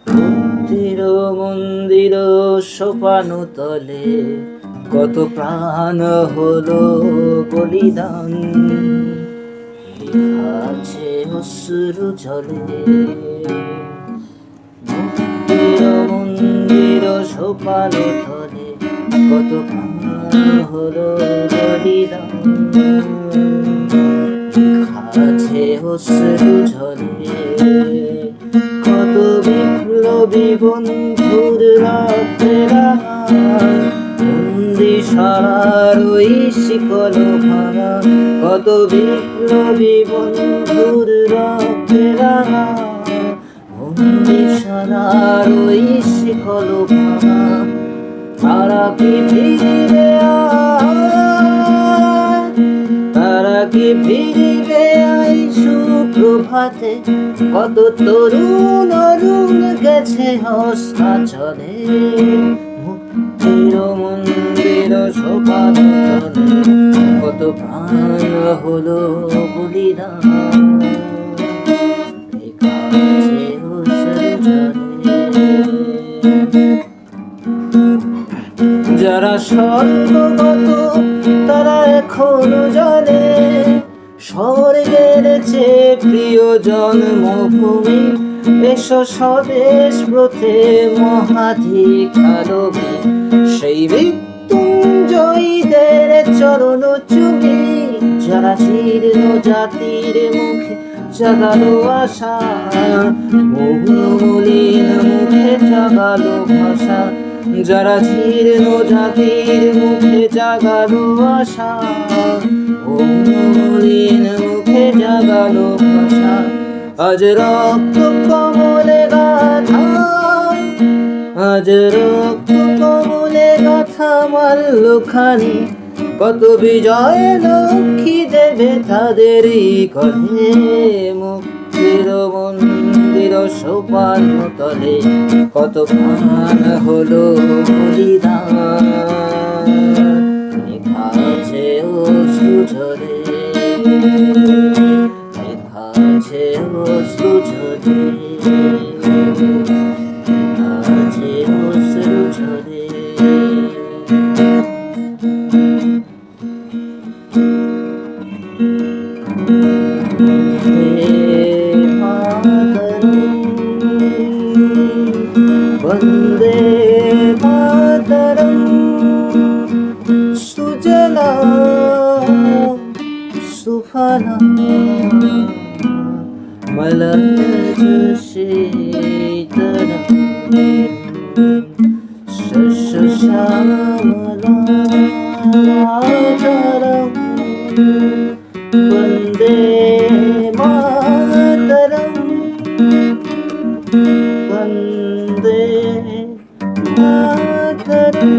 মন্দির মন্দির সোপান তলে কত প্রাণ হলো বলিদান, লেখা আছে অশ্রু জলে। মন্দির সোপান তলে কত প্রাণ হলো বলিদান, লেখা আছে অশ্রু জলে। কত বিপ্লবী বন্ধুর রাতেরা বন্দিশালার ওই শিকল ভাঙা, কত বিপ্লবী বন্ধুর রাতেরা বন্দিশালার ওই শিকল ভাঙা। তারা কি ফিরিবে তারা কি ফিরিবে আই সুপ্রভাতে, কত তরুণ অরুণ গেছে হস্তাচলে। মুক্তির মন্দির সোপান তলে কত প্রাণ হলো বলিদান, লেখা আছে অশ্রু জলে। যারা স্বর্গগত তারা এখনো জানে স্বর্গের চেয়ে প্রিয় জন্মভূমি। এসো স্বদেশ ব্রতে মহাধিকারবি, সেই মৃত্যুঞ্জয়ীদের চরণ চুমি। যারা জীর্ণ জাতির মুখে জাগালো আশা, মলিন মুখে জাগালো ভাষা। যারা জীর্ণ জাতির মুখে জাগালো আশা, মলিন মুখে জাগালো ভাষা। আজ রক্ত কমলে গাথা, আজ রক্ত কমলে গাথা মাল্যখানি। কত বিজয় লক্ষ্মী দেবে তাদেরই করে, মুক্তির মন্দির সোপান তলে কত প্রাণ হলো বলিদান, লেখা আছে অশ্রু ঝরে, লেখা আছে অশ্রু ঝরে, লেখা আছে অশ্রু ঝরে। वन्दे मातरं सुजलां सुफलां मलयज शीतलां शस्यश्यामलां मातरं। वन्दे मातरं, वन्दे मातरं।